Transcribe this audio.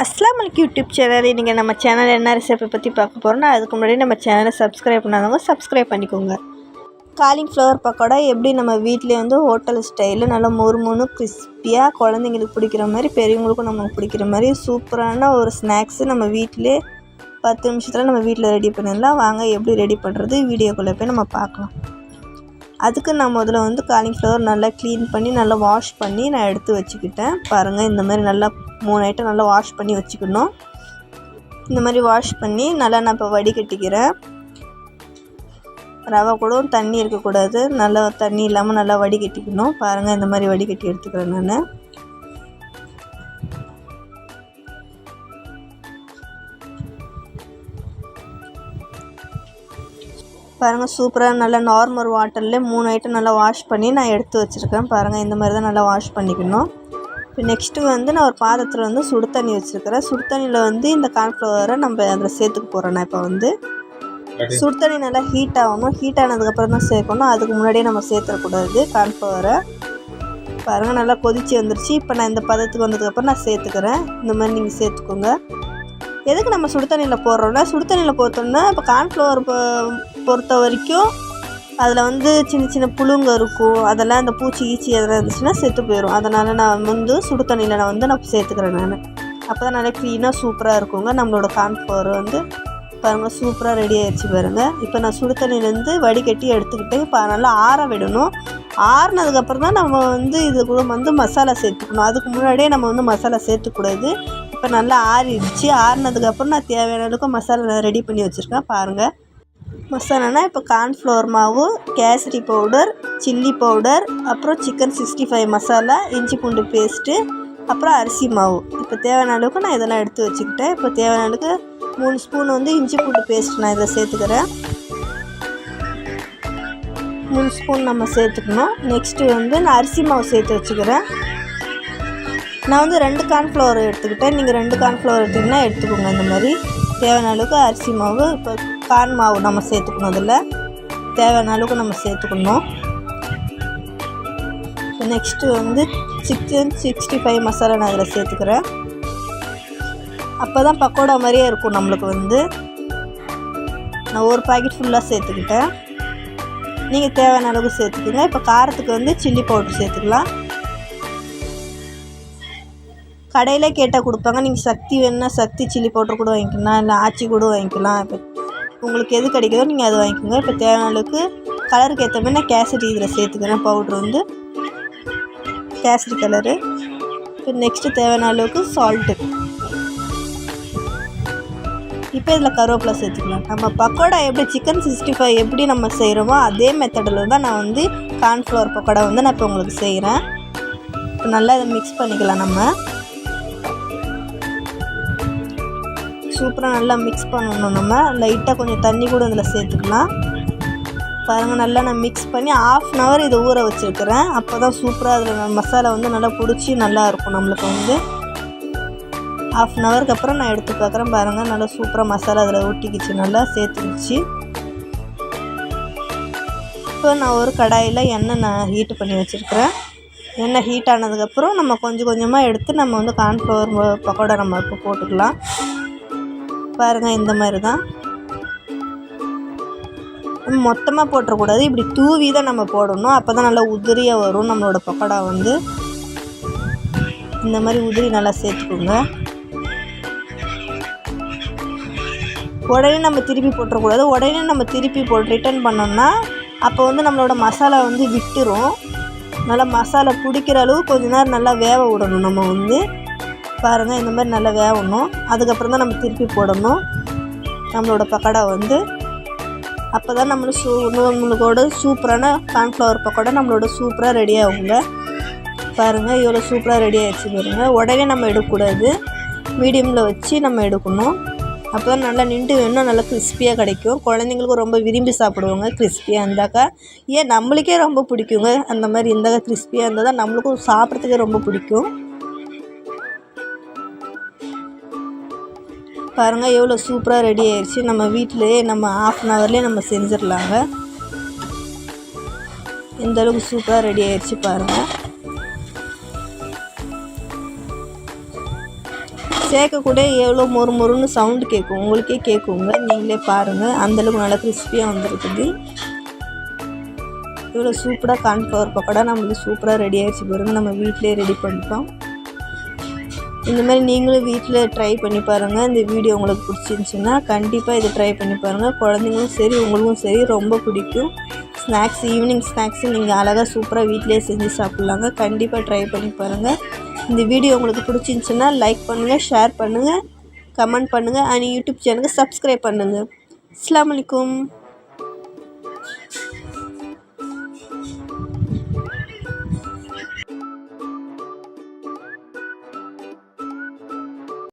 அஸ்லாம் வலைக்கும் YouTube channel. நீங்கள் நம்ம சேனலில் என்ன ரெசிபி பற்றி பார்க்க போகிறோன்னா அதுக்கு முன்னாடி நம்ம சேனலை சப்ஸ்கிரைப் பண்ணாதவங்க சப்ஸ்கிரைப் பண்ணிக்கோங்க. காலிஃப்ளவர் பக்கோடா எப்படி நம்ம வீட்டிலே வந்து ஹோட்டல் ஸ்டைலில் நல்லா மொறு கிறிஸ்பியாக குழந்தைங்களுக்கு பிடிக்கிற மாதிரி பெரியவங்களுக்கும் நமக்கு பிடிக்கிற மாதிரி சூப்பரான ஒரு ஸ்நாக்ஸு நம்ம வீட்டிலே 10 நிமிஷத்தில் நம்ம வீட்டில் ரெடி பண்ணிடலாம். வாங்க எப்படி ரெடி பண்ணுறது வீடியோக்குள்ளே போய் நம்ம பார்க்கலாம். அதுக்கு நான் முதல்ல வந்து காலிஃப்ளவர் நல்லா க்ளீன் பண்ணி நல்லா வாஷ் பண்ணி நான் எடுத்து வச்சுக்கிட்டேன். பாருங்கள், இந்த மாதிரி நல்லா 3 ஐட்டம் நல்லா வாஷ் பண்ணி வச்சுக்கணும். இந்த மாதிரி வாஷ் பண்ணி நல்லா நான் இப்போ வடிகட்டிக்கிறேன். ரவை கூட தண்ணி இருக்கக்கூடாது, நல்லா தண்ணி இல்லாமல் நல்லா வடிகட்டிக்கணும். பாருங்கள், இந்த மாதிரி வடிகட்டி எடுத்துக்கிறேன் நான். பாருங்கள், சூப்பராக நல்லா நார்மல் வாட்டரில் 3 ஐட்டம் நல்லா வாஷ் பண்ணி நான் எடுத்து வச்சுருக்கேன். பாருங்கள், இந்த மாதிரி தான் நல்லா வாஷ் பண்ணிக்கணும். இப்போ நெக்ஸ்ட்டு வந்து நான் ஒரு பாத்திரத்தில் வந்து சுடு தண்ணி வச்சுருக்கிறேன். சுடு தண்ணியில் வந்து இந்த கார்ன்ஃப்ளவரை நம்ம அதில் சேர்த்துக்க போகிறோம். நான் இப்போ வந்து சுடு தண்ணி நல்லா ஹீட் ஆகணும். ஹீட் ஆனதுக்கப்புறம் தான் சேர்க்கணும், அதுக்கு முன்னாடியே நம்ம சேர்த்துடக்கூடாது கார்ன்ஃப்ளவரை. பாருங்கள், நல்லா கொதித்து வந்துருச்சு. இப்போ நான் இந்த பதத்துக்கு வந்ததுக்கப்புறம் நான் சேர்த்துக்கிறேன். இந்த மாதிரி நீங்கள் சேர்த்துக்கோங்க. எதுக்கு நம்ம சுடு தண்ணியில் போடுறோன்னா, சுடு தண்ணியில் போட்டோம்னா இப்போ கார்ன்ஃப்ளவர் பொறுத்த வரைக்கும் அதில் வந்து சின்ன சின்ன புழுங்க இருக்கும், அதெல்லாம் அந்த பூச்சி ஈச்சி எதனா இருந்துச்சுன்னா செத்து போயிடும். அதனால் நான் வந்து சுடு தண்ணியில் நான் சேர்த்துக்கிறேன். நான் அப்போ தான் நல்லா க்ளீனாக சூப்பராக இருக்குங்க. நம்மளோட கார்ன்ஃப்ளவர் வந்து பாருங்கள் சூப்பராக ரெடி ஆகிடுச்சு பாருங்கள். இப்போ நான் சுடு தண்ணியிலேருந்து வடிகட்டி எடுத்துக்கிட்டு இப்போ நல்லா ஆற விடணும். ஆறினதுக்கப்புறம் தான் நம்ம வந்து இது கூட வந்து மசாலா சேர்த்துக்கணும். அதுக்கு முன்னாடியே நம்ம வந்து மசாலா சேர்த்துக்கூடாது. இப்போ நல்லா ஆறிடுச்சு. ஆறினதுக்கப்புறம் நான் தேவையான அளவுக்கு மசாலா ரெடி பண்ணி வச்சுருக்கேன். பாருங்கள், மசாலானா இப்போ கார்ன்ஃப்ளவர் மாவு, கேசரி பவுடர், சில்லி பவுடர், அப்புறம் சிக்கன் 65 மசாலா, இஞ்சி பூண்டு பேஸ்ட்டு, அப்புறம் அரிசி மாவு. இப்போ தேவையான அளவுக்கு நான் இதெல்லாம் எடுத்து வச்சுக்கிட்டேன். இப்போ தேவையான அளவுக்கு 3 ஸ்பூன் வந்து இஞ்சி பூண்டு பேஸ்ட் நான் இதை சேர்த்துக்கிறேன். 3 ஸ்பூன் நம்ம சேர்த்துக்கணும். நெக்ஸ்ட்டு வந்து நான் அரிசி மாவு சேர்த்து வச்சுக்கிறேன். நான் வந்து 2 கார்ன்ஃப்ளவர் எடுத்துக்கிட்டேன். நீங்கள் 2 கார்ன்ஃப்ளவர் எடுத்திங்கன்னா எடுத்துக்கோங்க. இந்த மாதிரி தேவையான அளவுக்கு அரிசி மாவு, இப்போ கார்ன் மாவு நம்ம சேர்த்துக்கணும். அதில் தேவையான அளவுக்கு நம்ம சேர்த்துக்கணும். நெக்ஸ்ட்டு வந்து சிக்கன் 65 மசாலா நான் அதில் சேர்த்துக்கிறேன். அப்போ தான் பக்கோடா மாதிரியே இருக்கும் நம்மளுக்கு வந்து. நான் ஒரு பாக்கெட் ஃபுல்லாக சேர்த்துக்கிட்டேன். நீங்கள் தேவையான அளவுக்கு சேர்த்துக்கோங்க. இப்போ காரத்துக்கு வந்து சில்லி பவுடர் சேர்த்துக்கலாம். கடையிலே கேட்டால் கொடுப்பாங்க. நீங்கள் சக்தி வேணுன்னா சக்தி சில்லி பவுடர் கூட வாங்கிக்கலாம், இல்லை ஆச்சி கூட வாங்கிக்கலாம். இப்போ உங்களுக்கு எது கிடைக்குதோ நீங்கள் அது வாங்கிக்கோங்க. இப்போ தேவையான அளவுக்கு கலருக்கு ஏற்ற மாதிரி நான் கேசரி இதில் சேர்த்துக்கிறேன். பவுட்ரு வந்து கேசரி கலரு. இப்போ நெக்ஸ்ட்டு தேவையான அளவுக்கு சால்ட்டு. இப்போ இதில் கருவேப்பிலை சேர்த்துக்கலாம். நம்ம பக்கோடா எப்படி சிக்கன் 65 எப்படி நம்ம செய்கிறோமோ அதே மெத்தடில் தான் நான் வந்து கார்ன்ஃப்ளவர் பக்கோடா வந்து நான் இப்போ உங்களுக்கு செய்கிறேன். இப்போ நல்லா இதை மிக்ஸ் பண்ணிக்கலாம். நம்ம சூப்பராக நல்லா மிக்ஸ் பண்ணணும். நம்ம லைட்டாக கொஞ்சம் தண்ணி கூட இதில் சேர்த்துக்கலாம். பாருங்கள், நல்லா நான் மிக்ஸ் பண்ணி 1/2 hour இதை ஊற வச்சுருக்கிறேன். அப்போ தான் சூப்பராக அதில் மசாலா வந்து நல்லா பிடிச்சி நல்லாயிருக்கும் நம்மளுக்கு வந்து. 1/2 hourக்கு அப்புறம் நான் எடுத்து பார்க்குறேன். பாருங்கள், நல்லா சூப்பராக மசாலா அதில் ஊட்டிக்கிச்சு, நல்லா சேர்த்துக்கிச்சு. இப்போ நான் ஒரு கடாயில் எண்ணெய் நான் ஹீட்டு பண்ணி வச்சுருக்கிறேன். எண்ணெய் ஹீட் ஆனதுக்கப்புறம் நம்ம கொஞ்சம் கொஞ்சமாக எடுத்து நம்ம வந்து கார்ன்ஃப்ளவர் பக்கோடா நம்ம இப்போ போட்டுக்கலாம். பாருங்கள், இந்த மாதிரி தான் மொத்தமாக போட்டுறக்கூடாது, இப்படி தூவி தான் நம்ம போடணும். அப்போ தான் நல்லா உதிரியாக வரும் நம்மளோட பக்கோடா வந்து. இந்த மாதிரி உதிரி நல்லா சேர்த்துக்கோங்க. உடனே நம்ம திருப்பி போட்டுறக்கூடாது. உடனே நம்ம திருப்பி ரிட்டர்ன் பண்ணோம்னா அப்போ வந்து நம்மளோட மசாலா வந்து விட்டுரும். நல்லா மசாலா பிடிக்கிற அளவு கொஞ்ச நேரம் நல்லா வேக விடணும் நம்ம வந்து. பாருங்கள், இந்த மாதிரி நல்லா வேகணும். அதுக்கப்புறம் தான் நம்ம திருப்பி போடணும் நம்மளோட பக்கோடா வந்து. அப்போ தான் நம்மளோட சூப்பரான கார்ன்ஃப்ளவர் பக்கோடா நம்மளோட சூப்பராக ரெடி ஆகுங்க. பாருங்கள், இவ்வளோ சூப்பராக ரெடி ஆகிடுச்சு பாருங்கள். உடனே நம்ம எடுக்கக்கூடாது, மீடியமில் வச்சு நம்ம எடுக்கணும். அப்போ தான் நல்லா நின்று இன்னும் நல்லா கிறிஸ்பியாக கிடைக்கும். குழந்தைங்களுக்கும் ரொம்ப விரும்பி சாப்பிடுவாங்க கிறிஸ்பியாக இருந்தாக்கா. ஏன் நம்மளுக்கே ரொம்ப பிடிக்குங்க. அந்த மாதிரி இருந்தாக்கா கிறிஸ்பியாக இருந்தால் தான் நம்மளுக்கும் சாப்பிட்றதுக்கே ரொம்ப பிடிக்கும். பாருங்கள், எவ்வளோ சூப்பராக ரெடி ஆயிடுச்சு. நம்ம வீட்டிலையே நம்ம 1/2 hourலேயே நம்ம செஞ்சிடலாங்க. எந்த அளவுக்கு சூப்பராக ரெடி ஆயிடுச்சு பாருங்கள். சேர்க்கக்கூட எவ்வளோ மொறுன்னு சவுண்டு கேட்கும், உங்களுக்கே கேட்குங்க, நீங்களே பாருங்கள். அந்தளவுக்கு நல்லா கிறிஸ்பியாக வந்துருக்குது. இவ்வளோ சூப்பராக கார்ன்ஃப்ளவர் பக்கோடா நம்மளுக்கு சூப்பராக ரெடி ஆகிடுச்சு பாருங்கள். நம்ம வீட்டிலே ரெடி பண்ணிட்டோம். இந்த மாதிரி நீங்களும் வீட்டில் ட்ரை பண்ணி பாருங்கள். இந்த வீடியோ உங்களுக்கு பிடிச்சிருந்துச்சின்னா கண்டிப்பாக இதை ட்ரை பண்ணி பாருங்கள். குழந்தைங்களும் சரி உங்களுக்கும் சரி ரொம்ப பிடிக்கும். ஈவினிங் ஸ்நாக்ஸு நீங்கள் அழகாக சூப்பராக வீட்டிலே செஞ்சு சாப்பிட்லாங்க. கண்டிப்பாக ட்ரை பண்ணி பாருங்கள். இந்த வீடியோ உங்களுக்கு பிடிச்சிருந்துச்சின்னா லைக் பண்ணுங்கள், ஷேர் பண்ணுங்கள், கமெண்ட் பண்ணுங்கள், அண்ட் யூடியூப் சேனலுக்கு சப்ஸ்கிரைப் பண்ணுங்கள். அஸ்ஸலாமு அலைக்கும்.